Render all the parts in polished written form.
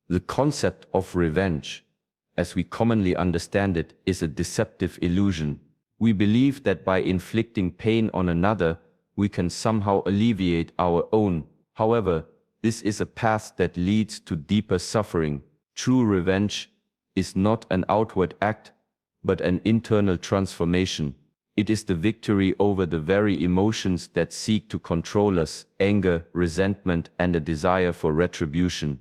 The concept of revenge, as we commonly understand it, is a deceptive illusion. We believe that by inflicting pain on another, we can somehow alleviate our own. However, this is a path that leads to deeper suffering. True revenge is not an outward act, but an internal transformation. It is the victory over the very emotions that seek to control us: anger, resentment, and a desire for retribution.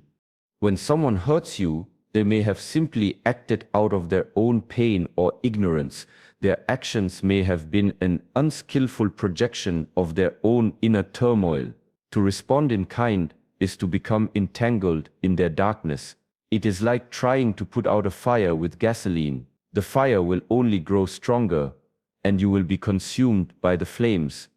When someone hurts you, they may have simply acted out of their own pain or ignorance. Their actions may have been an unskillful projection of their own inner turmoil. To respond in kind is to become entangled in their darkness. It is like trying to put out a fire with gasoline. The fire will only grow stronger, and you will be consumed by the flames.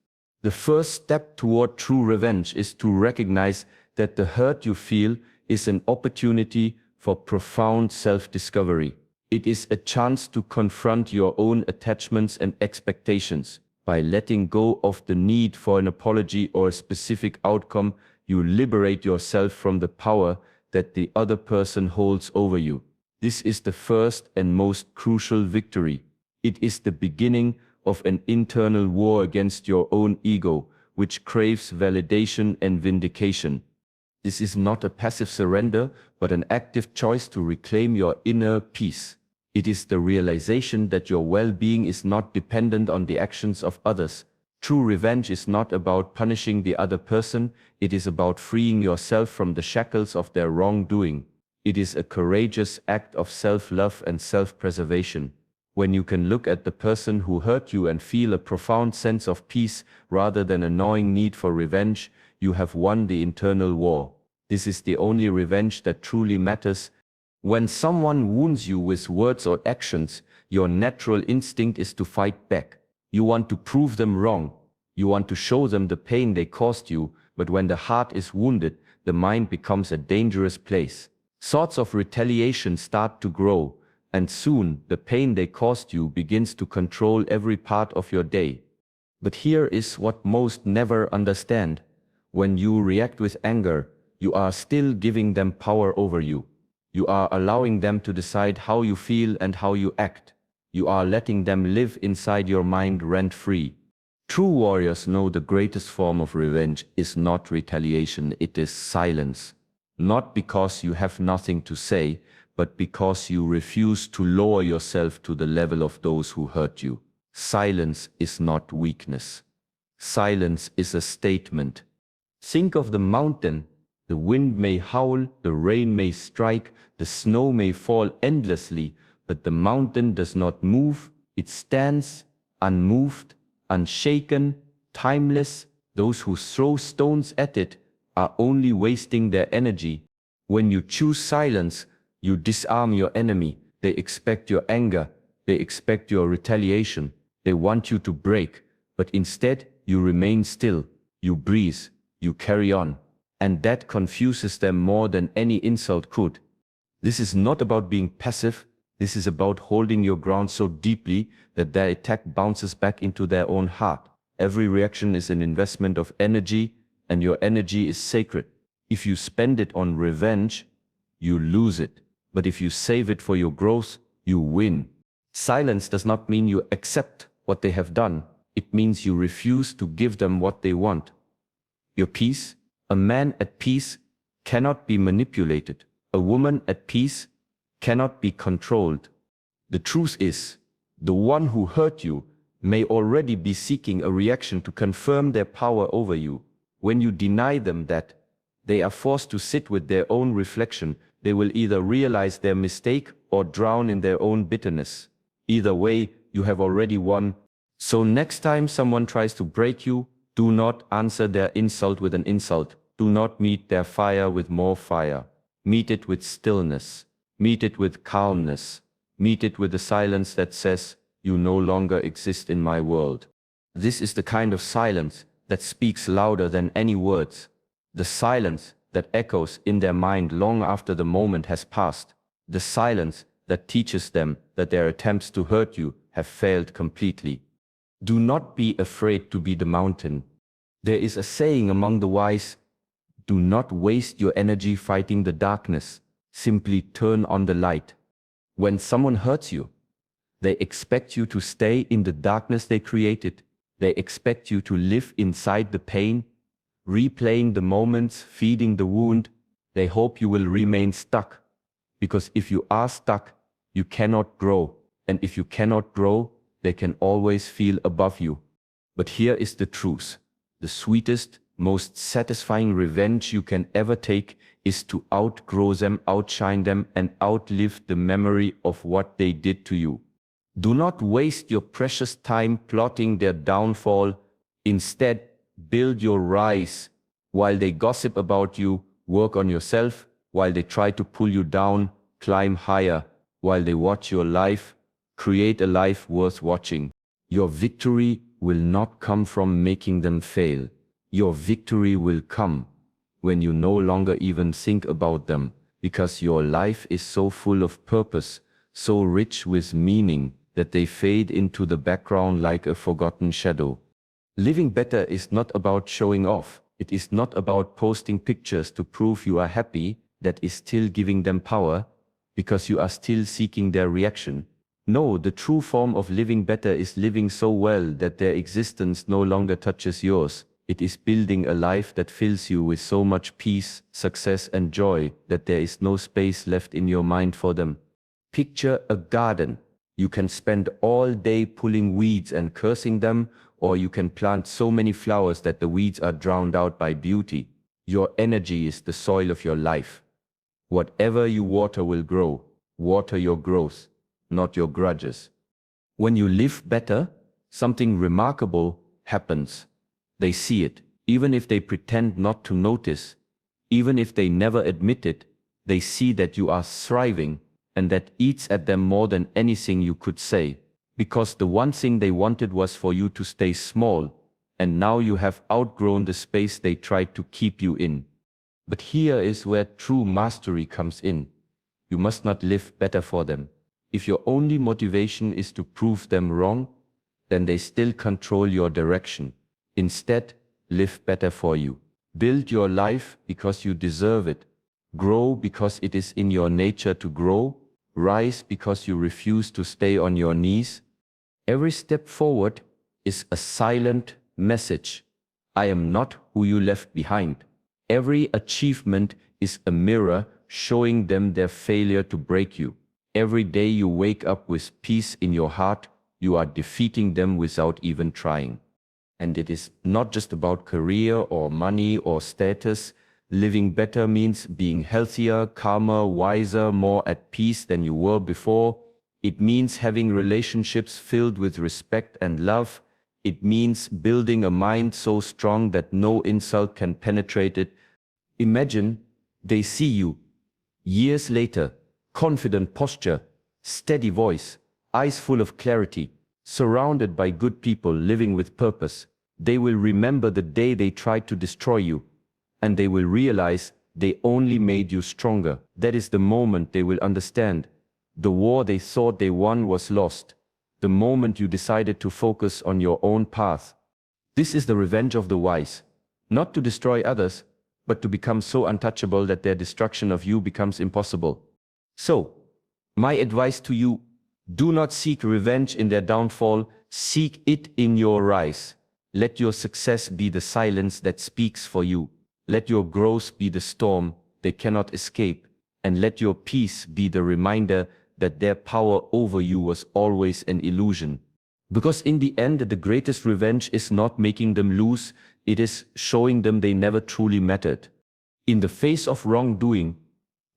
The first step toward true revenge is to recognize that the hurt you feel is an opportunity for profound self-discovery. It is a chance to confront your own attachments and expectations. By letting go of the need for an apology or a specific outcome, you liberate yourself from the power that the other person holds over you. This is the first and most crucial victory. It is the beginning of an internal war against your own ego, which craves validation and vindication. This is not a passive surrender, but an active choice to reclaim your inner peace. It is the realization that your well-being is not dependent on the actions of others. True revenge is not about punishing the other person, it is about freeing yourself from the shackles of their wrongdoing. It is a courageous act of self-love and self-preservation. When you can look at the person who hurt you and feel a profound sense of peace rather than a gnawing need for revenge, you have won the internal war. This is the only revenge that truly matters. When someone wounds you with words or actions, your natural instinct is to fight back. You want to prove them wrong. You want to show them the pain they caused you, but when the heart is wounded, the mind becomes a dangerous place. Thoughts of retaliation start to grow, and soon the pain they caused you begins to control every part of your day. But here is what most never understand. When you react with anger, you are still giving them power over you. You are allowing them to decide how you feel and how you act. You are letting them live inside your mind rent-free. True warriors know the greatest form of revenge is not retaliation, it is silence. Not because you have nothing to say, but because you refuse to lower yourself to the level of those who hurt you. Silence is not weakness. Silence is a statement. Think of the mountain. The wind may howl, the rain may strike, the snow may fall endlessly, but the mountain does not move. It stands, unmoved, unshaken, timeless. Those who throw stones at it are only wasting their energy. When you choose silence, you disarm your enemy. They expect your anger. They expect your retaliation. They want you to break, but instead you remain still. You breathe. You carry on. And that confuses them more than any insult could. This is not about being passive. This is about holding your ground so deeply that their attack bounces back into their own heart. Every reaction is an investment of energy, and your energy is sacred. If you spend it on revenge, you lose it. But if you save it for your growth, you win. Silence does not mean you accept what they have done. It means you refuse to give them what they want. Your peace. A man at peace cannot be manipulated. A woman at peace cannot be controlled. The truth is, the one who hurt you may already be seeking a reaction to confirm their power over you. When you deny them that, they are forced to sit with their own reflection. They will either realize their mistake or drown in their own bitterness. Either way, you have already won. So next time someone tries to break you, do not answer their insult with an insult. Do not meet their fire with more fire. Meet it with stillness. Meet it with calmness. Meet it with the silence that says, "You no longer exist in my world." This is the kind of silence that speaks louder than any words. The silence that echoes in their mind long after the moment has passed. The silence that teaches them that their attempts to hurt you have failed completely. Do not be afraid to be the mountain. There is a saying among the wise: do not waste your energy fighting the darkness. Simply turn on the light. When someone hurts you, they expect you to stay in the darkness they created. They expect you to live inside the pain, replaying the moments, feeding the wound. They hope you will remain stuck. Because if you are stuck, you cannot grow. And if you cannot grow, they can always feel above you. But here is the truth. The sweetest, most satisfying revenge you can ever take is to outgrow them, outshine them, and outlive the memory of what they did to you. Do not waste your precious time plotting their downfall. Instead, build your rise. While they gossip about you, work on yourself. While they try to pull you down, climb higher. While they watch your life, create a life worth watching. Your victory will not come from making them fail. Your victory will come when you no longer even think about them, because your life is so full of purpose, so rich with meaning, that they fade into the background like a forgotten shadow. Living better is not about showing off. It is not about posting pictures to prove you are happy. That is still giving them power, because you are still seeking their reaction. No, the true form of living better is living so well that their existence no longer touches yours. It is building a life that fills you with so much peace, success, and joy that there is no space left in your mind for them. Picture a garden. You can spend all day pulling weeds and cursing them, or you can plant so many flowers that the weeds are drowned out by beauty. Your energy is the soil of your life. Whatever you water will grow. Water your growth, not your grudges. When you live better, something remarkable happens. They see it, even if they pretend not to notice, even if they never admit it. They see that you are thriving, and that eats at them more than anything you could say, because the one thing they wanted was for you to stay small, and now you have outgrown the space they tried to keep you in. But here is where true mastery comes in. You must not live better for them. If your only motivation is to prove them wrong, then they still control your direction. Instead, live better for you. Build your life because you deserve it. Grow because it is in your nature to grow. Rise because you refuse to stay on your knees. Every step forward is a silent message. I am not who you left behind. Every achievement is a mirror showing them their failure to break you. Every day you wake up with peace in your heart, you are defeating them without even trying. And it is not just about career or money or status. Living better means being healthier, calmer, wiser, more at peace than you were before. It means having relationships filled with respect and love. It means building a mind so strong that no insult can penetrate it. Imagine they see you years later, confident posture, steady voice, eyes full of clarity, surrounded by good people living with purpose. They will remember the day they tried to destroy you, and they will realize they only made you stronger. That is the moment they will understand. The war they thought they won was lost. The moment you decided to focus on your own path. This is the revenge of the wise. Not to destroy others, but to become so untouchable that their destruction of you becomes impossible. So, my advice to you, do not seek revenge in their downfall, seek it in your rise. Let your success be the silence that speaks for you. Let your growth be the storm they cannot escape, and let your peace be the reminder that their power over you was always an illusion. Because in the end, the greatest revenge is not making them lose, it is showing them they never truly mattered. In the face of wrongdoing,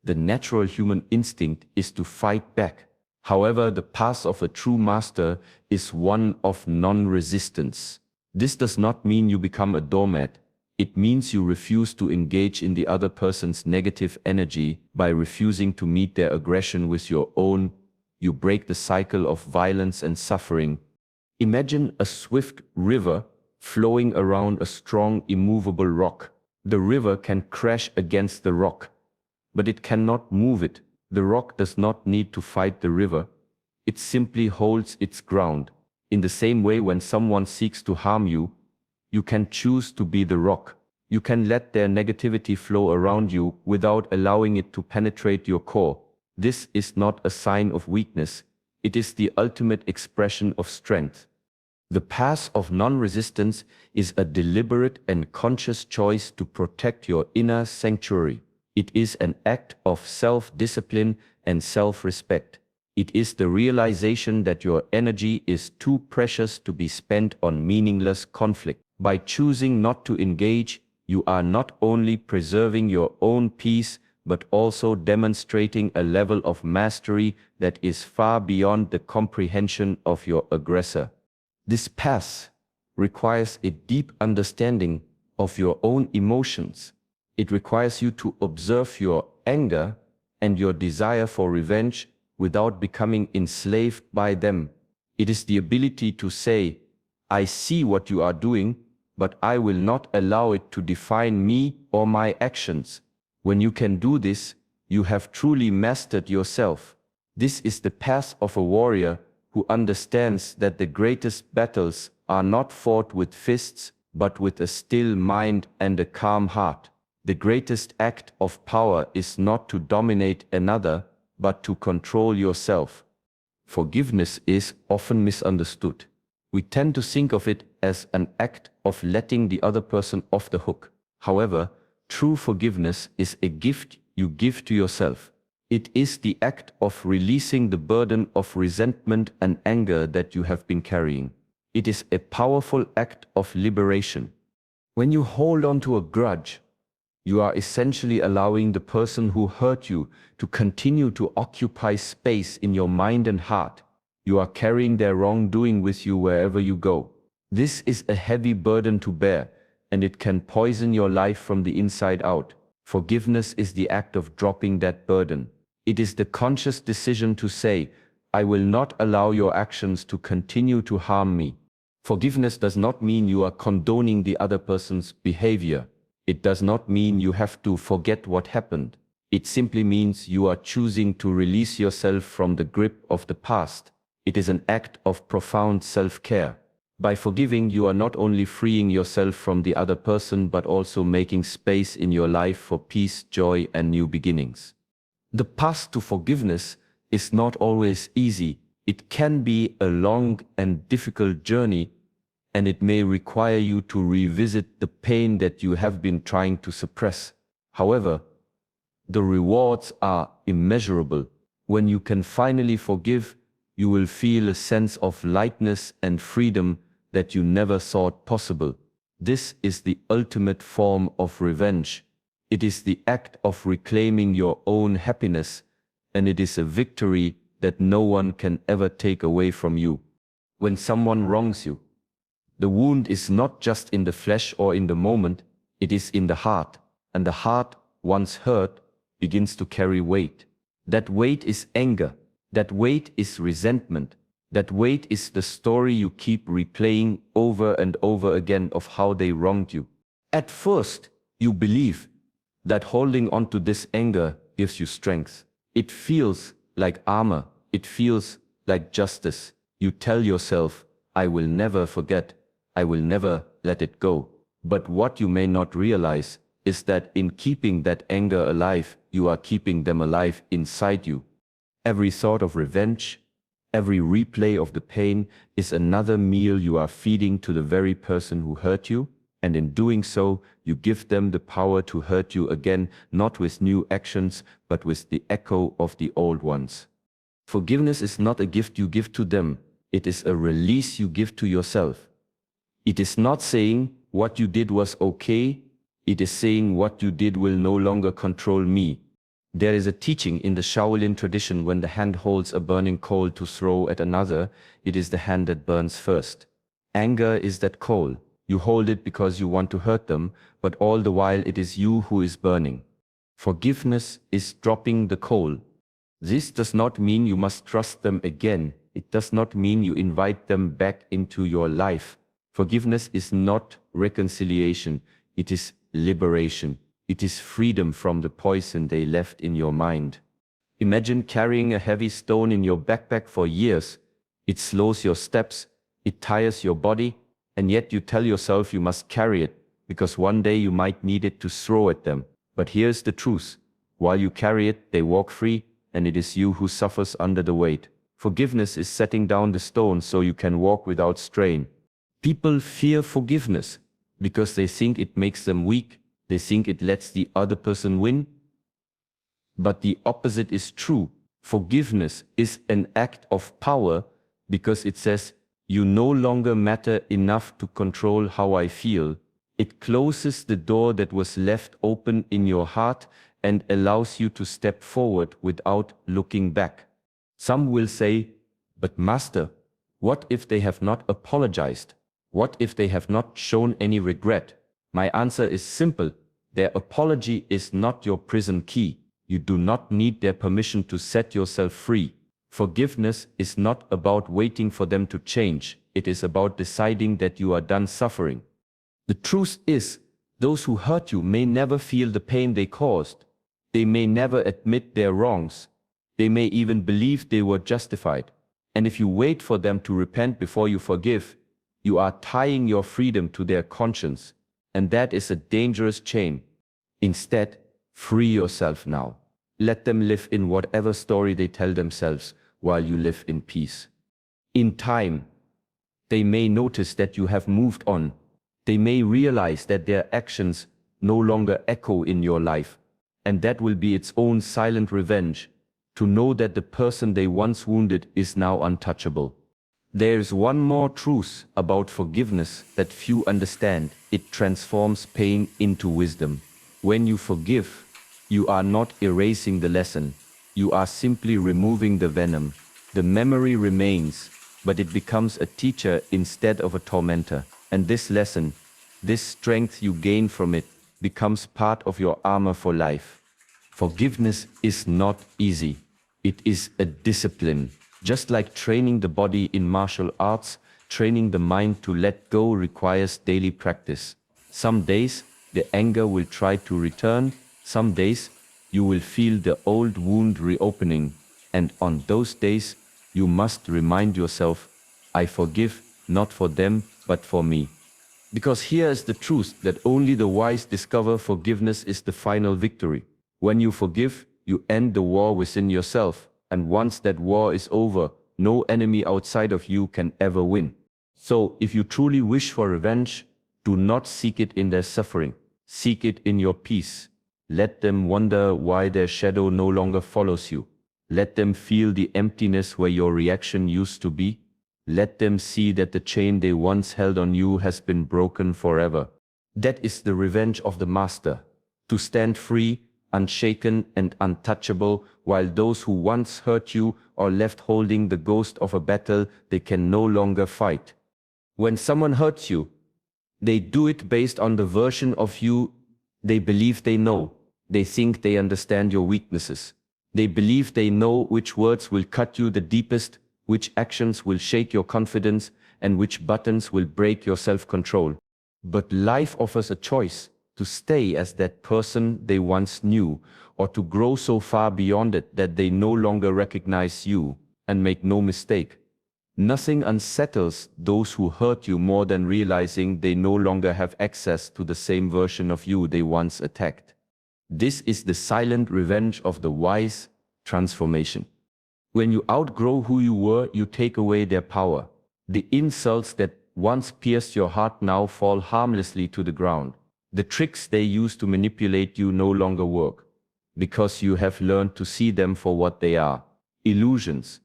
the natural human instinct is to fight back. However, the path of a true master is one of non-resistance. This does not mean you become a doormat. It means you refuse to engage in the other person's negative energy by refusing to meet their aggression with your own. You break the cycle of violence and suffering. Imagine a swift river flowing around a strong, immovable rock. The river can crash against the rock, but it cannot move it. The rock does not need to fight the river. It simply holds its ground. In the same way, when someone seeks to harm you, you can choose to be the rock. You can let their negativity flow around you without allowing it to penetrate your core. This is not a sign of weakness. It is the ultimate expression of strength. The path of non-resistance is a deliberate and conscious choice to protect your inner sanctuary. It is an act of self-discipline and self-respect. It is the realization that your energy is too precious to be spent on meaningless conflict. By choosing not to engage, you are not only preserving your own peace, but also demonstrating a level of mastery that is far beyond the comprehension of your aggressor. This path requires a deep understanding of your own emotions. It requires you to observe your anger and your desire for revenge without becoming enslaved by them. It is the ability to say, I see what you are doing, but I will not allow it to define me or my actions. When you can do this, you have truly mastered yourself. This is the path of a warrior who understands that the greatest battles are not fought with fists, but with a still mind and a calm heart. The greatest act of power is not to dominate another, but to control yourself. Forgiveness is often misunderstood. We tend to think of it as an act of letting the other person off the hook. However, true forgiveness is a gift you give to yourself. It is the act of releasing the burden of resentment and anger that you have been carrying. It is a powerful act of liberation. When you hold on to a grudge, you are essentially allowing the person who hurt you to continue to occupy space in your mind and heart. You are carrying their wrongdoing with you wherever you go. This is a heavy burden to bear, and it can poison your life from the inside out. Forgiveness is the act of dropping that burden. It is the conscious decision to say, I will not allow your actions to continue to harm me. Forgiveness does not mean you are condoning the other person's behavior. It does not mean you have to forget what happened. It simply means you are choosing to release yourself from the grip of the past. It is an act of profound self-care. By forgiving, you are not only freeing yourself from the other person, but also making space in your life for peace, joy, and new beginnings. The path to forgiveness is not always easy. It can be a long and difficult journey, and it may require you to revisit the pain that you have been trying to suppress. However, the rewards are immeasurable. When you can finally forgive, you will feel a sense of lightness and freedom that you never thought possible. This is the ultimate form of revenge. It is the act of reclaiming your own happiness, and it is a victory that no one can ever take away from you. When someone wrongs you, the wound is not just in the flesh or in the moment, it is in the heart, and the heart, once hurt, begins to carry weight. That weight is anger, that weight is resentment, that weight is the story you keep replaying over and over again of how they wronged you. At first, you believe that holding on to this anger gives you strength. It feels like armor, it feels like justice. You tell yourself, I will never forget, I will never let it go. But what you may not realize is that in keeping that anger alive, you are keeping them alive inside you. Every thought of revenge, every replay of the pain is another meal you are feeding to the very person who hurt you, and in doing so, you give them the power to hurt you again, not with new actions, but with the echo of the old ones. Forgiveness is not a gift you give to them, it is a release you give to yourself. It is not saying what you did was okay, it is saying what you did will no longer control me. There is a teaching in the Shaolin tradition: when the hand holds a burning coal to throw at another, it is the hand that burns first. Anger is that coal. You hold it because you want to hurt them, but all the while it is you who is burning. Forgiveness is dropping the coal. This does not mean you must trust them again. It does not mean you invite them back into your life. Forgiveness is not reconciliation, it is liberation. It is freedom from the poison they left in your mind. Imagine carrying a heavy stone in your backpack for years. It slows your steps, it tires your body, and yet you tell yourself you must carry it. because one day you might need it to throw at them. But here's the truth. While you carry it, they walk free, and it is you who suffers under the weight. Forgiveness is setting down the stone so you can walk without strain. People fear forgiveness because they think it makes them weak. They think it lets the other person win. But the opposite is true. Forgiveness is an act of power because it says, you no longer matter enough to control how I feel. It closes the door that was left open in your heart and allows you to step forward without looking back. Some will say, but Master, what if they have not apologized? What if they have not shown any regret? My answer is simple. Their apology is not your prison key. You do not need their permission to set yourself free. Forgiveness is not about waiting for them to change. It is about deciding that you are done suffering. The truth is, those who hurt you may never feel the pain they caused. They may never admit their wrongs. They may even believe they were justified. And if you wait for them to repent before you forgive, you are tying your freedom to their conscience, and that is a dangerous chain. Instead, free yourself now. Let them live in whatever story they tell themselves while you live in peace. In time, they may notice that you have moved on. They may realize that their actions no longer echo in your life, and that will be its own silent revenge, to know that the person they once wounded is now untouchable. There's one more truth about forgiveness that few understand. It transforms pain into wisdom. When you forgive, you are not erasing the lesson. You are simply removing the venom. The memory remains, but it becomes a teacher instead of a tormentor. And this lesson, this strength you gain from it, becomes part of your armor for life. Forgiveness is not easy. It is a discipline. Just like training the body in martial arts, training the mind to let go requires daily practice. Some days, the anger will try to return. Some days, you will feel the old wound reopening. And on those days, you must remind yourself, I forgive, not for them, but for me. Because here is the truth that only the wise discover forgiveness is the final victory. When you forgive, you end the war within yourself. And once that war is over, no enemy outside of you can ever win. So, if you truly wish for revenge, do not seek it in their suffering. Seek it in your peace. Let them wonder why their shadow no longer follows you. Let them feel the emptiness where your reaction used to be. Let them see that the chain they once held on you has been broken forever. That is the revenge of the Master. To stand free, unshaken and untouchable, while those who once hurt you are left holding the ghost of a battle they can no longer fight. When someone hurts you, they do it based on the version of you they believe they know. They think they understand your weaknesses. They believe they know which words will cut you the deepest, which actions will shake your confidence, and which buttons will break your self-control. But life offers a choice: to stay as that person they once knew, or to grow so far beyond it that they no longer recognize you. And make no mistake, nothing unsettles those who hurt you more than realizing they no longer have access to the same version of you they once attacked. This is the silent revenge of the wise: transformation. When you outgrow who you were, you take away their power. The insults that once pierced your heart now fall harmlessly to the ground. The tricks they use to manipulate you no longer work, because you have learned to see them for what they are: illusions.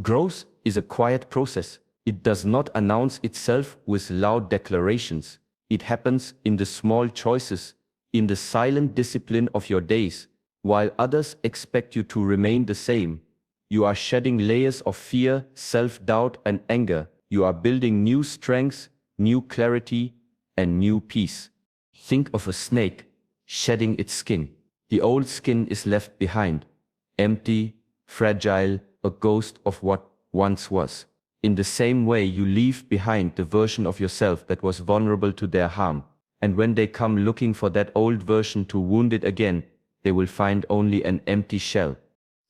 Growth is a quiet process. It does not announce itself with loud declarations. It happens in the small choices, in the silent discipline of your days. While others expect you to remain the same, you are shedding layers of fear, self-doubt, and anger. You are building new strengths, new clarity, and new peace. Think of a snake shedding its skin. The old skin is left behind, empty, fragile, a ghost of what once was. In the same way, you leave behind the version of yourself that was vulnerable to their harm. And when they come looking for that old version to wound it again, they will find only an empty shell.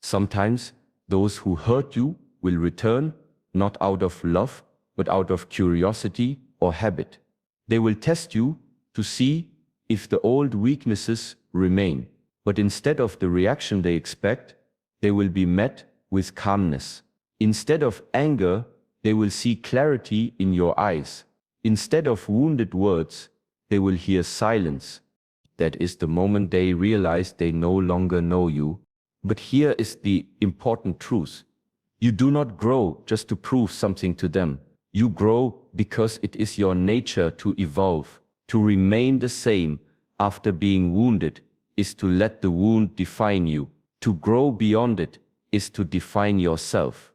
Sometimes, those who hurt you will return, not out of love, but out of curiosity or habit. They will test you, to see if the old weaknesses remain. But instead of the reaction they expect, they will be met with calmness. Instead of anger, they will see clarity in your eyes. Instead of wounded words, they will hear silence. That is the moment they realize they no longer know you. But here is the important truth. You do not grow just to prove something to them. You grow because it is your nature to evolve. To remain the same after being wounded is to let the wound define you. To grow beyond it is to define yourself.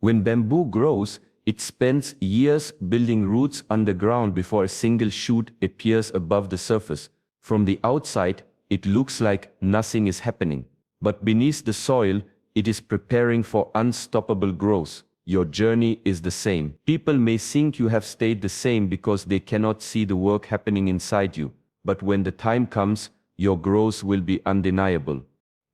When bamboo grows, it spends years building roots underground before a single shoot appears above the surface. From the outside, it looks like nothing is happening. But beneath the soil, it is preparing for unstoppable growth. Your journey is the same. People may think you have stayed the same because they cannot see the work happening inside you. But when the time comes, your growth will be undeniable.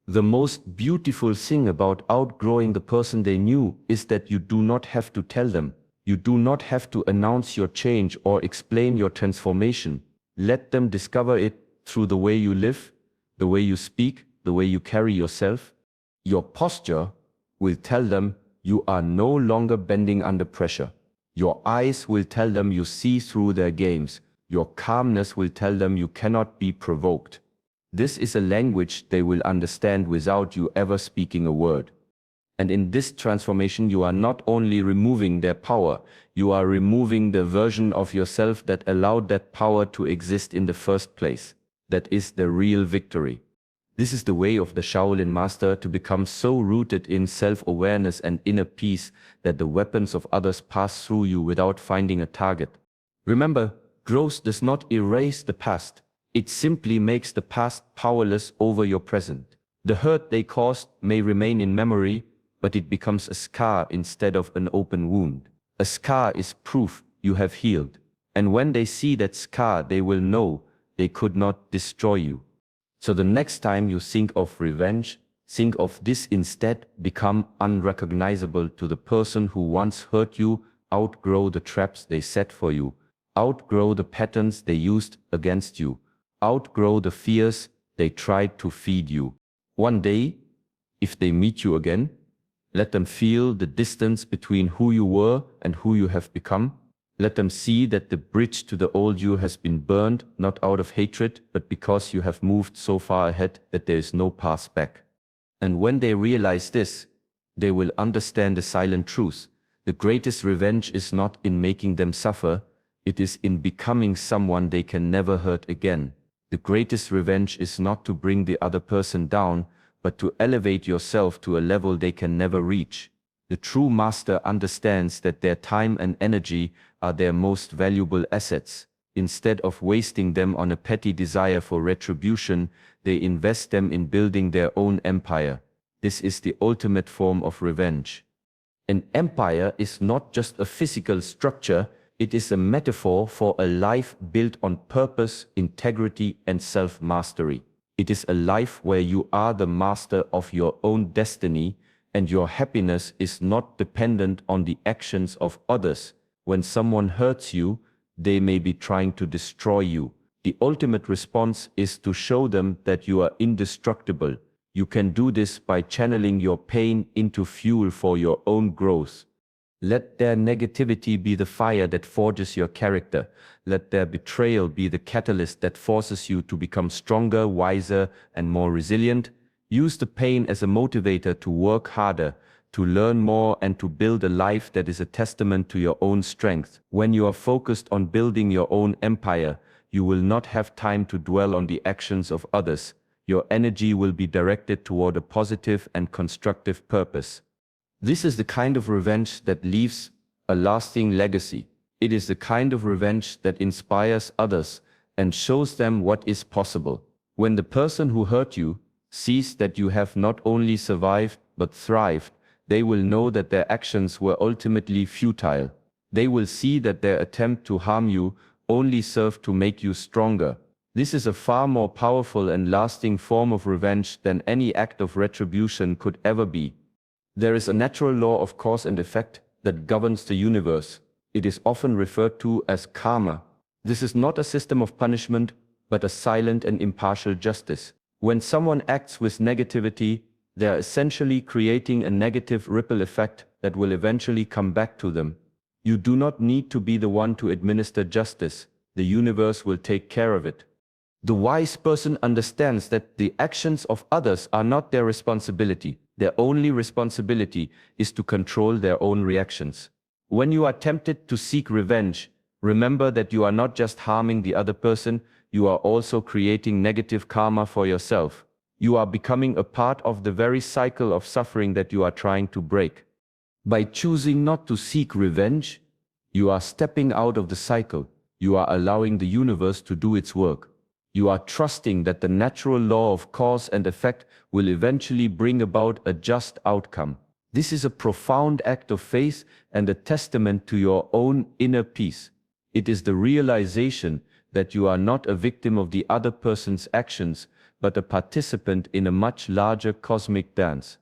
The most beautiful thing about outgrowing the person they knew is that you do not have to tell them. You do not have to announce your change or explain your transformation. Let them discover it through the way you live, the way you speak, the way you carry yourself. Your posture will tell them you are no longer bending under pressure. Your eyes will tell them you see through their games. Your calmness will tell them you cannot be provoked. This is a language they will understand without you ever speaking a word. And in this transformation, you are not only removing their power, you are removing the version of yourself that allowed that power to exist in the first place. That is the real victory. This is the way of the Shaolin master, to become so rooted in self-awareness and inner peace that the weapons of others pass through you without finding a target. Remember, growth does not erase the past. It simply makes the past powerless over your present. The hurt they caused may remain in memory, but it becomes a scar instead of an open wound. A scar is proof you have healed. And when they see that scar, they will know they could not destroy you. So the next time you think of revenge, think of this instead. Become unrecognizable to the person who once hurt you. Outgrow the traps they set for you. Outgrow the patterns they used against you. Outgrow the fears they tried to feed you. One day, if they meet you again, let them feel the distance between who you were and who you have become. Let them see that the bridge to the old you has been burned, not out of hatred, but because you have moved so far ahead that there is no path back. And when they realize this, they will understand the silent truth. The greatest revenge is not in making them suffer, it is in becoming someone they can never hurt again. The greatest revenge is not to bring the other person down, but to elevate yourself to a level they can never reach. The true master understands that their time and energy are their most valuable assets. Instead of wasting them on a petty desire for retribution, they invest them in building their own empire. This is the ultimate form of revenge. An empire is not just a physical structure, it is a metaphor for a life built on purpose, integrity, and self-mastery. It is a life where you are the master of your own destiny, and your happiness is not dependent on the actions of others. When someone hurts you, they may be trying to destroy you. The ultimate response is to show them that you are indestructible. You can do this by channeling your pain into fuel for your own growth. Let their negativity be the fire that forges your character. Let their betrayal be the catalyst that forces you to become stronger, wiser, and more resilient. Use the pain as a motivator to work harder, to learn more, and to build a life that is a testament to your own strength. When you are focused on building your own empire, you will not have time to dwell on the actions of others. Your energy will be directed toward a positive and constructive purpose. This is the kind of revenge that leaves a lasting legacy. It is the kind of revenge that inspires others and shows them what is possible. When the person who hurt you sees that you have not only survived but thrived, they will know that their actions were ultimately futile. They will see that their attempt to harm you only served to make you stronger. This is a far more powerful and lasting form of revenge than any act of retribution could ever be. There is a natural law of cause and effect that governs the universe. It is often referred to as karma. This is not a system of punishment, but a silent and impartial justice. When someone acts with negativity, they are essentially creating a negative ripple effect that will eventually come back to them. You do not need to be the one to administer justice. The universe will take care of it. The wise person understands that the actions of others are not their responsibility. Their only responsibility is to control their own reactions. When you are tempted to seek revenge, remember that you are not just harming the other person, you are also creating negative karma for yourself. You are becoming a part of the very cycle of suffering that you are trying to break. By choosing not to seek revenge, you are stepping out of the cycle. You are allowing the universe to do its work. You are trusting that the natural law of cause and effect will eventually bring about a just outcome. This is a profound act of faith and a testament to your own inner peace. It is the realization that you are not a victim of the other person's actions, but a participant in a much larger cosmic dance.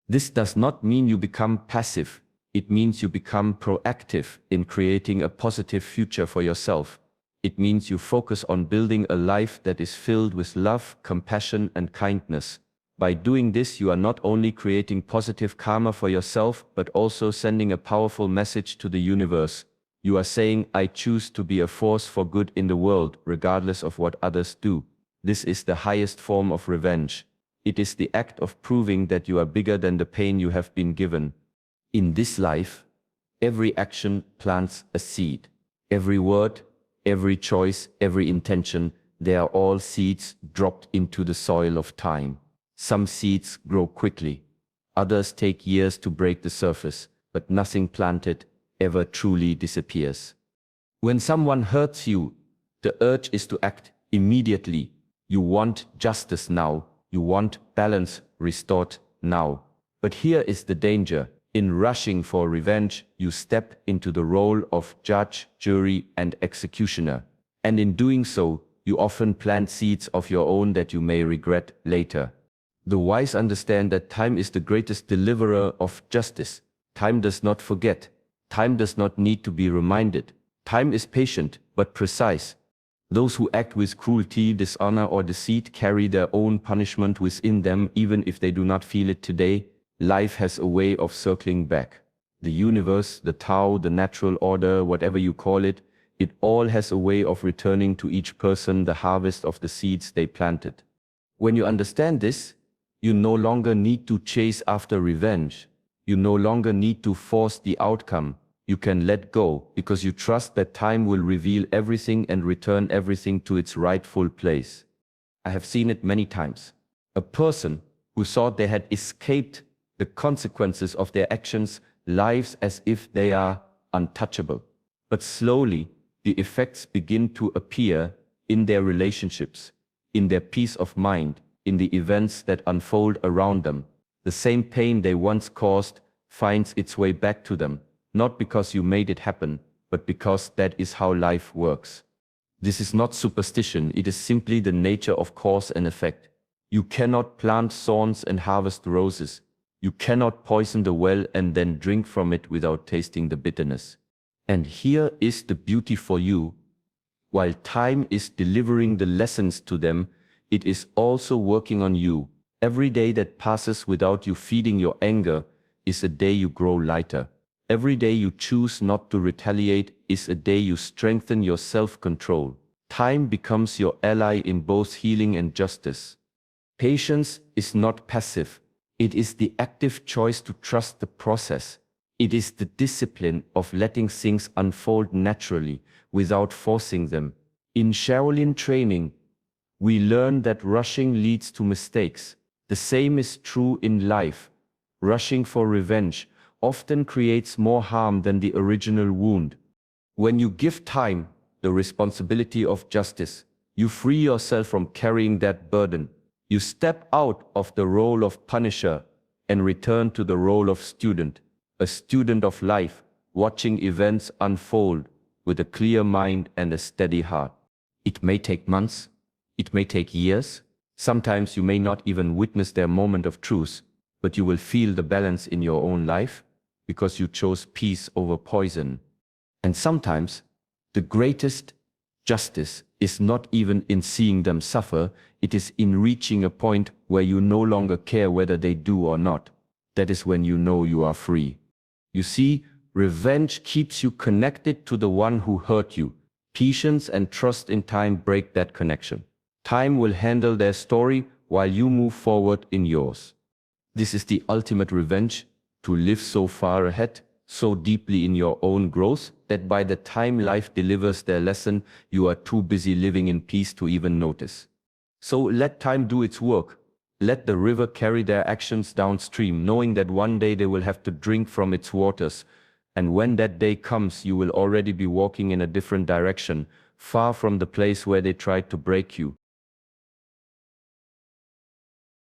This does not mean you become passive. It means you become proactive in creating a positive future for yourself. It means you focus on building a life that is filled with love, compassion, and kindness. By doing this, you are not only creating positive karma for yourself, but also sending a powerful message to the universe. You are saying, I choose to be a force for good in the world, regardless of what others do. This is the highest form of revenge. It is the act of proving that you are bigger than the pain you have been given. In this life, every action plants a seed. Every word, every choice, every intention, they are all seeds dropped into the soil of time. Some seeds grow quickly. Others take years to break the surface, but nothing planted ever truly disappears. When someone hurts you, the urge is to act immediately. You want justice now. You want balance restored now. But here is the danger. In rushing for revenge, you step into the role of judge, jury, and executioner. And in doing so, you often plant seeds of your own that you may regret later. The wise understand that time is the greatest deliverer of justice. Time does not forget. Time does not need to be reminded. Time is patient, but precise. Those who act with cruelty, dishonor, or deceit carry their own punishment within them, even if they do not feel it today. Life has a way of circling back. The universe, the Tao, the natural order, whatever you call it, it all has a way of returning to each person the harvest of the seeds they planted. When you understand this, you no longer need to chase after revenge. You no longer need to force the outcome. You can let go because you trust that time will reveal everything and return everything to its rightful place. I have seen it many times. A person who thought they had escaped the consequences of their actions lives as if they are untouchable. But slowly, the effects begin to appear in their relationships, in their peace of mind, in the events that unfold around them. The same pain they once caused finds its way back to them, not because you made it happen, but because that is how life works. This is not superstition, it is simply the nature of cause and effect. You cannot plant thorns and harvest roses. You cannot poison the well and then drink from it without tasting the bitterness. And here is the beauty for you. While time is delivering the lessons to them, it is also working on you. Every day that passes without you feeding your anger is a day you grow lighter. Every day you choose not to retaliate is a day you strengthen your self-control. Time becomes your ally in both healing and justice. Patience is not passive. It is the active choice to trust the process. It is the discipline of letting things unfold naturally without forcing them. In Shaolin training, we learn that rushing leads to mistakes. The same is true in life. Rushing for revenge often creates more harm than the original wound. When you give time the responsibility of justice, you free yourself from carrying that burden. You step out of the role of punisher and return to the role of student, a student of life, watching events unfold with a clear mind and a steady heart. It may take months, it may take years, sometimes you may not even witness their moment of truth, but you will feel the balance in your own life because you chose peace over poison. And sometimes the greatest Justice is not even in seeing them suffer, it is in reaching a point where you no longer care whether they do or not. That is when you know you are free. You see, revenge keeps you connected to the one who hurt you. Patience and trust in time break that connection. Time will handle their story while you move forward in yours. This is the ultimate revenge, to live so far ahead, so deeply in your own growth, that by the time life delivers their lesson, you are too busy living in peace to even notice. So let time do its work. Let the river carry their actions downstream, knowing that one day they will have to drink from its waters. And when that day comes, you will already be walking in a different direction, far from the place where they tried to break you.